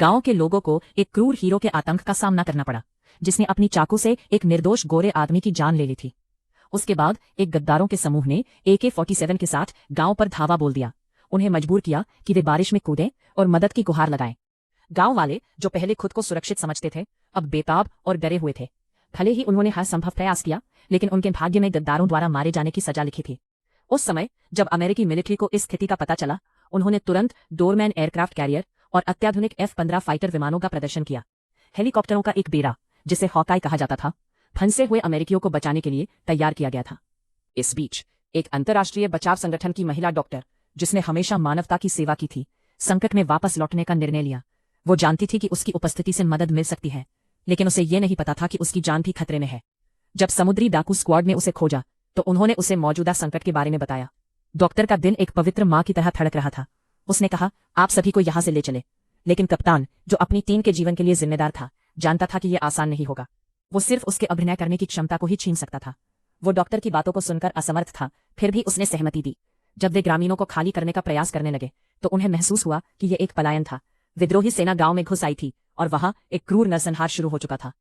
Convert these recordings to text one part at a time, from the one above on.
गांव के लोगों को एक क्रूर हीरो के आतंक का सामना करना पड़ा, जिसने अपनी चाकू से एक निर्दोष गोरे आदमी की जान ले ली थी। उसके बाद एक गद्दारों के समूह ने AK-47 के साथ गांव पर धावा बोल दिया। उन्हें मजबूर किया कि वे बारिश में कूदें और मदद की गुहार लगाएं। गांव वाले, जो पहले खुद को सुरक्षित समझते थे, अब बेताब और डरे हुए थे। भले ही उन्होंने हर संभव प्रयास किया, लेकिन उनके भाग्य में गद्दारों द्वारा मारे जाने की सजा लिखी थी। उस समय जब अमेरिकी मिलिट्री को इस स्थिति का पता चला, उन्होंने तुरंत डोरमैन एयरक्राफ्ट कैरियर और अत्याधुनिक F-15 फाइटर विमानों का प्रदर्शन किया। हेलीकॉप्टरों का एक बेड़ा, जिसे हॉकाई कहा जाता था, फंसे हुए अमेरिकियों को बचाने के लिए तैयार किया गया था। इस बीच एक अंतर्राष्ट्रीय बचाव संगठन की महिला डॉक्टर, जिसने हमेशा मानवता की सेवा की थी, संकट में वापस लौटने का निर्णय लिया। वो जानती थी कि उसकी उपस्थिति से मदद मिल सकती है, लेकिन उसे ये नहीं पता था कि उसकी जान भी खतरे में है। जब समुद्री डाकू स्क्वाड ने उसे खोजा, तो उन्होंने उसे मौजूदा संकट के बारे में बताया। डॉक्टर का दिल एक पवित्र माँ की तरह धड़क रहा था। उसने कहा, आप सभी को यहां से ले चले। लेकिन कप्तान, जो अपनी टीम के जीवन के लिए जिम्मेदार था, जानता था कि यह आसान नहीं होगा। वो सिर्फ उसके अभिनय करने की क्षमता को ही छीन सकता था। वो डॉक्टर की बातों को सुनकर असमर्थ था, फिर भी उसने सहमति दी। जब वे ग्रामीणों को खाली करने का प्रयास करने लगे, तो उन्हें महसूस हुआ कि यह एक पलायन था। विद्रोही सेना गांव में घुस आई थी और वहां एक क्रूर नरसंहार शुरू हो चुका था।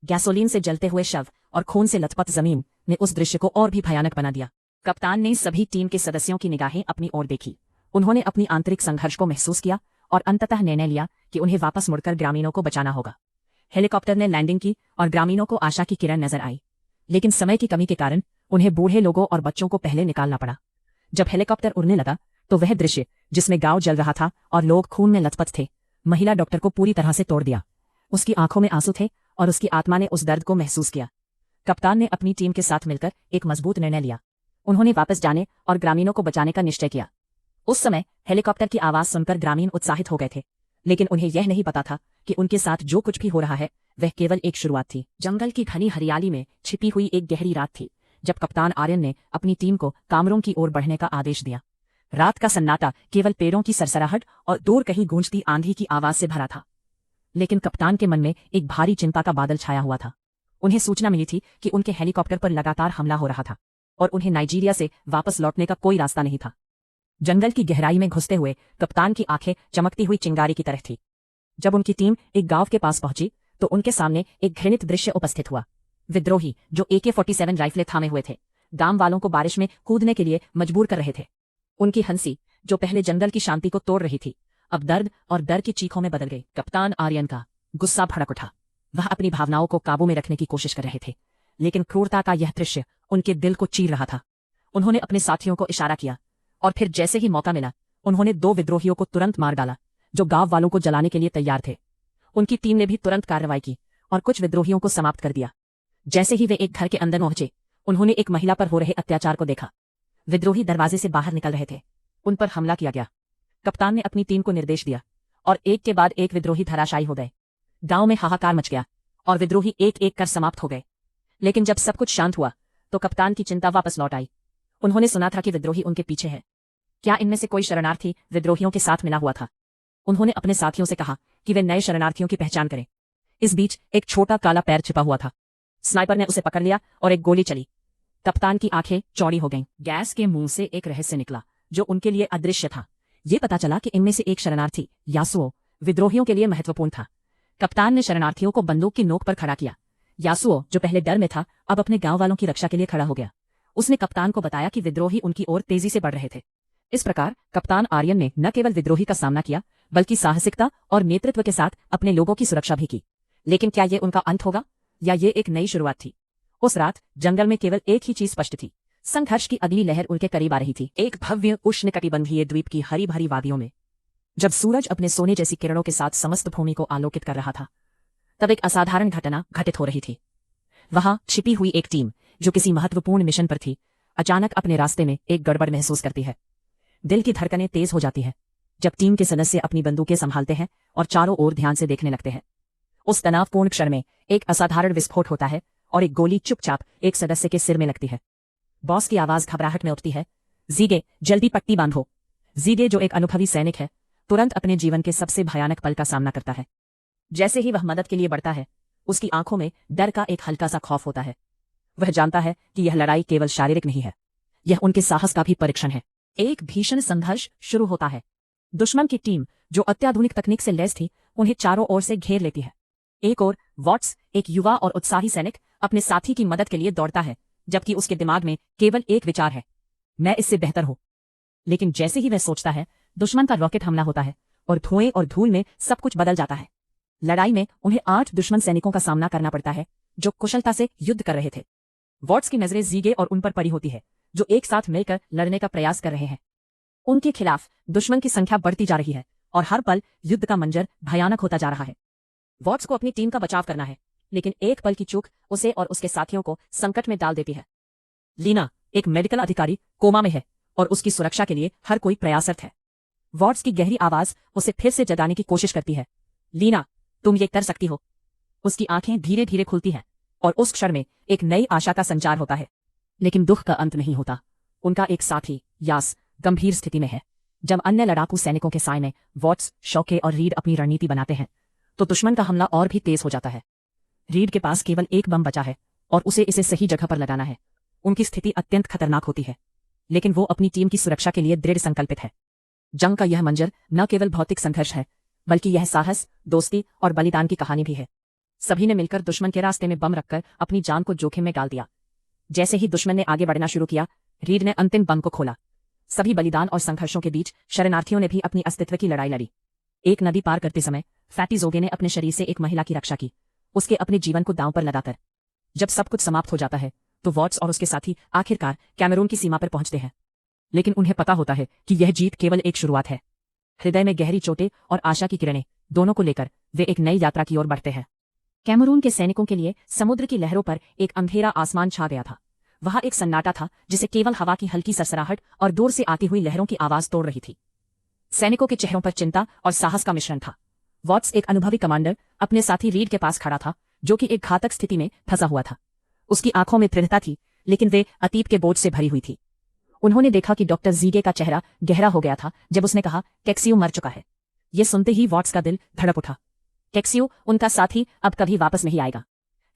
गैसोलीन से जलते हुए शव और खून से लथपथ जमीन ने उस दृश्य को और भी भयानक बना दिया। कप्तान ने सभी टीम के सदस्यों की निगाहें अपनी ओर देखी। उन्होंने अपनी आंतरिक संघर्ष को महसूस किया और अंततः निर्णय लिया कि उन्हें वापस मुड़कर ग्रामीणों को बचाना होगा। हेलीकॉप्टर ने लैंडिंग की और ग्रामीणों को आशा की किरण नजर आई, लेकिन समय की कमी के कारण उन्हें बूढ़े लोगों और बच्चों को पहले निकालना पड़ा। जब हेलीकॉप्टर उड़ने लगा, तो वह दृश्य, जिसमें गांव जल रहा था और लोग खून में लथपथ थे, महिला डॉक्टर को पूरी तरह से तोड़ दिया। उसकी आंखों में आंसू थे और उसकी आत्मा ने उस दर्द को महसूस किया। कप्तान ने अपनी टीम के साथ मिलकर एक मजबूत निर्णय लिया। उन्होंने वापस जाने और ग्रामीणों को बचाने का निश्चय किया। उस समय हेलीकॉप्टर की आवाज सुनकर ग्रामीण उत्साहित हो गए थे, लेकिन उन्हें यह नहीं पता था कि उनके साथ जो कुछ भी हो रहा है, वह केवल एक शुरुआत थी। जंगल की घनी हरियाली में छिपी हुई एक गहरी रात थी, जब कप्तान आर्यन ने अपनी टीम को कामरों की ओर बढ़ने का आदेश दिया। रात का सन्नाटा केवल पेड़ों की सरसराहट और दूर कहीं गूंजती आंधी की आवाज से भरा था, लेकिन कप्तान के मन में एक भारी चिंता का बादल छाया हुआ था। उन्हें सूचना मिली थी कि उनके हेलीकॉप्टर पर लगातार हमला हो रहा था और उन्हें नाइजीरिया से वापस लौटने का कोई रास्ता नहीं था। जंगल की गहराई में घुसते हुए कप्तान की आंखें चमकती हुई चिंगारी की तरह थी। जब उनकी टीम एक गांव के पास पहुंची, तो उनके सामने एक घृणित दृश्य उपस्थित हुआ। विद्रोही, जो AK-47 राइफलें थामे हुए थे, गांव वालों को बारिश में कूदने के लिए मजबूर कर रहे थे। उनकी हंसी, जो पहले जंगल की शांति को तोड़ रही थी, अब दर्द और डर की चीखों में बदल गई। कप्तान आर्यन का गुस्सा भड़क उठा। वह अपनी भावनाओं को काबू में रखने की कोशिश कर रहे थे, लेकिन क्रूरता का यह दृश्य उनके दिल को चीर रहा था। उन्होंने अपने साथियों को इशारा किया और फिर जैसे ही मौका मिला, उन्होंने 2 विद्रोहियों को तुरंत मार डाला, जो गांव वालों को जलाने के लिए तैयार थे। उनकी टीम ने भी तुरंत कार्रवाई की और कुछ विद्रोहियों को समाप्त कर दिया। जैसे ही वे एक घर के अंदर पहुंचे, उन्होंने एक महिला पर हो रहे अत्याचार को देखा। विद्रोही दरवाजे से बाहर निकल रहे थे। उन पर हमला किया गया। कप्तान ने अपनी टीम को निर्देश दिया और एक के बाद एक विद्रोही धराशायी हो गए। गांव में हाहाकार मच गया और विद्रोही एक एक कर समाप्त हो गए। लेकिन जब सब कुछ शांत हुआ, तो कप्तान की चिंता वापस लौट आई। उन्होंने सुना था कि विद्रोही उनके पीछे है। क्या इनमें से कोई शरणार्थी विद्रोहियों के साथ मिला हुआ था? उन्होंने अपने साथियों से कहा कि वे नए शरणार्थियों की पहचान करें। इस बीच एक छोटा काला पैर छिपा हुआ था। स्नाइपर ने उसे पकड़ लिया और एक गोली चली। कप्तान की आंखें चौड़ी हो गईं। गैस के मुंह से एक रहस्य निकला, जो उनके लिए अदृश्य था। ये पता चला कि इनमें से एक शरणार्थी, यासुओ, विद्रोहियों के लिए महत्वपूर्ण था। कप्तान ने शरणार्थियों को बंदूक की नोक पर खड़ा किया। यासुओ, जो पहले डर में था, अब अपने गांव वालों की रक्षा के लिए खड़ा हो गया। उसने कप्तान को बताया कि विद्रोही उनकी ओर तेजी से बढ़ रहे थे। इस प्रकार कप्तान आर्यन ने न केवल विद्रोही का सामना किया, बल्कि साहसिकता और नेतृत्व के साथ अपने लोगों की सुरक्षा भी की। लेकिन क्या ये उनका अंत होगा, या ये एक नई शुरुआत थी? उस रात जंगल में केवल एक ही चीज स्पष्ट थी। संघर्ष की अगली लहर उनके करीब आ रही थी। एक भव्य उष्णकटिबंधीय द्वीप की हरी भरी वादियों में, जब सूरज अपने सोने जैसी किरणों के साथ समस्त भूमि को आलोकित कर रहा था, तब एक असाधारण घटना घटित हो रही थी। वहां छिपी हुई एक टीम, जो किसी महत्वपूर्ण मिशन पर थी, अचानक अपने रास्ते में एक गड़बड़ महसूस करती है। दिल की धड़कनें तेज हो जाती है जब टीम के सदस्य अपनी बंदूकें संभालते हैं और चारों ओर ध्यान से देखने लगते हैं। उस तनावपूर्ण क्षण में एक असाधारण विस्फोट होता है और एक गोली चुपचाप एक सदस्य के सिर में लगती है। बॉस की आवाज घबराहट में उठती है, जीगे, जल्दी पट्टी बांधो। जीगे, जो एक अनुभवी सैनिक है, तुरंत अपने जीवन के सबसे भयानक पल का सामना करता है। जैसे ही वह मदद के लिए बढ़ता है, उसकी आंखों में डर का एक हल्का सा खौफ होता है। वह जानता है कि यह लड़ाई केवल शारीरिक नहीं है, यह उनके साहस का भी परीक्षण है। एक भीषण संघर्ष शुरू होता है। दुश्मन की टीम, जो अत्याधुनिक तकनीक से लैस थी, उन्हें चारों ओर से घेर लेती है। एक ओर वॉट्स, एक युवा और उत्साही सैनिक, अपने साथी की मदद के लिए दौड़ता है, जबकि उसके दिमाग में केवल एक विचार है, मैं इससे बेहतर हूं। लेकिन जैसे ही वह सोचता है, दुश्मन का रॉकेट हमला होता है और धुएं और धूल में सब कुछ बदल जाता है। लड़ाई में उन्हें 8 दुश्मन सैनिकों का सामना करना पड़ता है, जो कुशलता से युद्ध कर रहे थे। वॉट्स की नजरें जीगे और उन पर पड़ी होती है, जो एक साथ मिलकर लड़ने का प्रयास कर रहे हैं। उनके खिलाफ दुश्मन की संख्या बढ़ती जा रही है और हर पल युद्ध का मंजर भयानक होता जा रहा है। वॉट्स को अपनी टीम का बचाव करना है, लेकिन एक पल की चूक उसे और उसके साथियों को संकट में डाल देती है। लीना, एक मेडिकल अधिकारी, कोमा में है और उसकी सुरक्षा के लिए हर कोई प्रयासरत है। वॉट्स की गहरी आवाज उसे फिर से जगाने की कोशिश करती है, लीना, तुम ये कर सकती हो। उसकी आंखें धीरे धीरे खुलती हैं और उस क्षण में एक नई आशा का संचार होता है। लेकिन दुख का अंत नहीं होता। उनका एक साथी, यास, गंभीर स्थिति में है। जब अन्य लड़ाकू सैनिकों के साय में वॉट्स, शौके और रीड अपनी रणनीति बनाते हैं, तो दुश्मन का हमला और भी तेज हो जाता है। रीड के पास केवल एक बम बचा है और उसे इसे सही जगह पर लगाना है। उनकी स्थिति अत्यंत खतरनाक होती है, लेकिन वो अपनी टीम की सुरक्षा के लिए दृढ़ संकल्पित है। जंग का यह मंजर न केवल भौतिक संघर्ष है, बल्कि यह साहस, दोस्ती और बलिदान की कहानी भी है। सभी ने मिलकर दुश्मन के रास्ते में बम रखकर अपनी जान को जोखिम में डाल दिया। जैसे ही दुश्मन ने आगे बढ़ना शुरू किया, रीड ने अंतिम बम को खोला। सभी बलिदान और संघर्षों के बीच शरणार्थियों ने भी अपनी अस्तित्व की लड़ाई लड़ी। एक नदी पार करते समय फैटी जोगे ने अपने शरीर से एक महिला की रक्षा की, उसके अपने जीवन को दांव पर लगाकर। जब सब कुछ समाप्त हो जाता है, तो वॉट्स और उसके साथी आखिरकार कैमरून की सीमा पर पहुंचते हैं। लेकिन उन्हें पता होता है कि यह जीत केवल एक शुरुआत है। हृदय में गहरी चोटें और आशा की किरणें दोनों को लेकर वे एक नई यात्रा की ओर बढ़ते हैं। कैमरून के सैनिकों के लिए समुद्र की लहरों पर एक अंधेरा आसमान छा गया था। वहां एक सन्नाटा था, जिसे केवल हवा की हल्की सरसराहट और दूर से आती हुई लहरों की आवाज तोड़ रही थी। सैनिकों के चेहरों पर चिंता और साहस का मिश्रण था। वॉट्स, एक अनुभवी कमांडर, अपने साथी रीड के पास खड़ा था, जो कि एक घातक स्थिति में फंसा हुआ था। उसकी आंखों में दृढ़ता थी, लेकिन वे अतीत के बोझ से भरी हुई थी। उन्होंने देखा कि डॉक्टर जीगे का चेहरा गहरा हो गया था जब उसने कहा, कैक्सियो मर चुका है। यह सुनते ही वॉट्स का दिल धड़क उठा। कैक्सियो, उनका साथी, अब कभी वापस नहीं आएगा।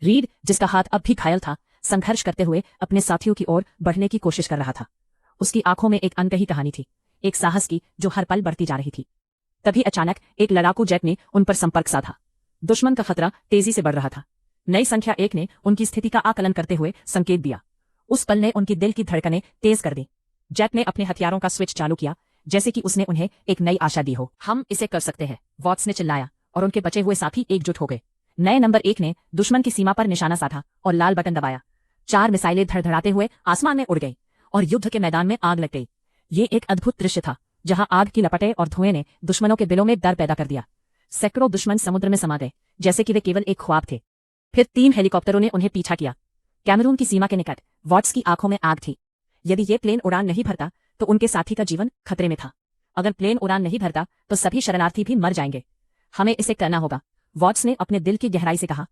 रीड, जिसका हाथ अब भी घायल था, संघर्ष करते हुए अपने साथियों की ओर बढ़ने की कोशिश कर रहा था। उसकी आंखों में एक अनकही कहानी थी, एक साहस की जो हर पल बढ़ती जा रही थी। तभी अचानक एक लड़ाकू जेट ने उन पर संपर्क साधा। दुश्मन का खतरा तेजी से बढ़ रहा था। नई संख्या 1 ने उनकी स्थिति का आकलन करते हुए संकेत दिया। उस पल ने उनकी दिल की धड़कनें तेज कर दी। जेट ने अपने हथियारों का स्विच चालू किया, जैसे कि उसने उन्हें एक नई आशा दी हो। हम इसे कर सकते हैं, वॉट्स ने चिल्लाया, और उनके बचे हुए साथी एकजुट हो गए। नए नंबर 1 ने दुश्मन की सीमा पर निशाना साधा और लाल बटन दबाया। 4 मिसाइलें धड़धड़ाते हुए आसमान में उड़ गई और युद्ध के मैदान में आग लग गई। ये एक अद्भुत दृश्य था, जहां आग की लपटें और धुएं ने दुश्मनों के दिलों में डर पैदा कर दिया। सैकड़ों दुश्मन समुद्र में समा गए, जैसे कि वे केवल एक ख्वाब थे। फिर 3 हेलीकॉप्टरों ने उन्हें पीछा किया। कैमरून की सीमा के निकट वॉट्स की आंखों में आग थी। यदि ये प्लेन उड़ान नहीं भरता, तो उनके साथी का जीवन खतरे में था। अगर प्लेन उड़ान नहीं भरता, तो सभी शरणार्थी भी मर जाएंगे। हमें इसे करना होगा, वॉट्स ने अपने दिल की गहराई से कहा।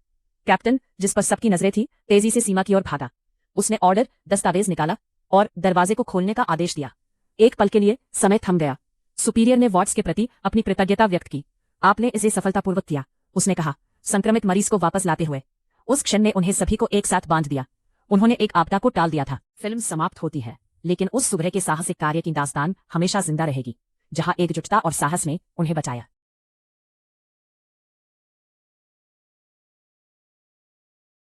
कैप्टन, जिस पर सबकी नजरें थी, तेजी से सीमा की ओर भागा। उसने ऑर्डर दस्तावेज निकाला और दरवाजे को खोलने का आदेश दिया। एक पल के लिए समय थम गया। सुपीरियर ने वॉट्स के प्रति अपनी कृतज्ञता व्यक्त की। आपने इसे सफलतापूर्वक किया, उसने कहा, संक्रमित मरीज को वापस लाते हुए। उस क्षण ने उन्हें सभी को एक साथ बांध दिया। उन्होंने एक आपदा को टाल दिया था। फिल्म समाप्त होती है, लेकिन उस सुबह के साहसिक कार्य की दास्तान हमेशा जिंदा रहेगी, जहां एकजुटता और साहस ने उन्हें बचाया।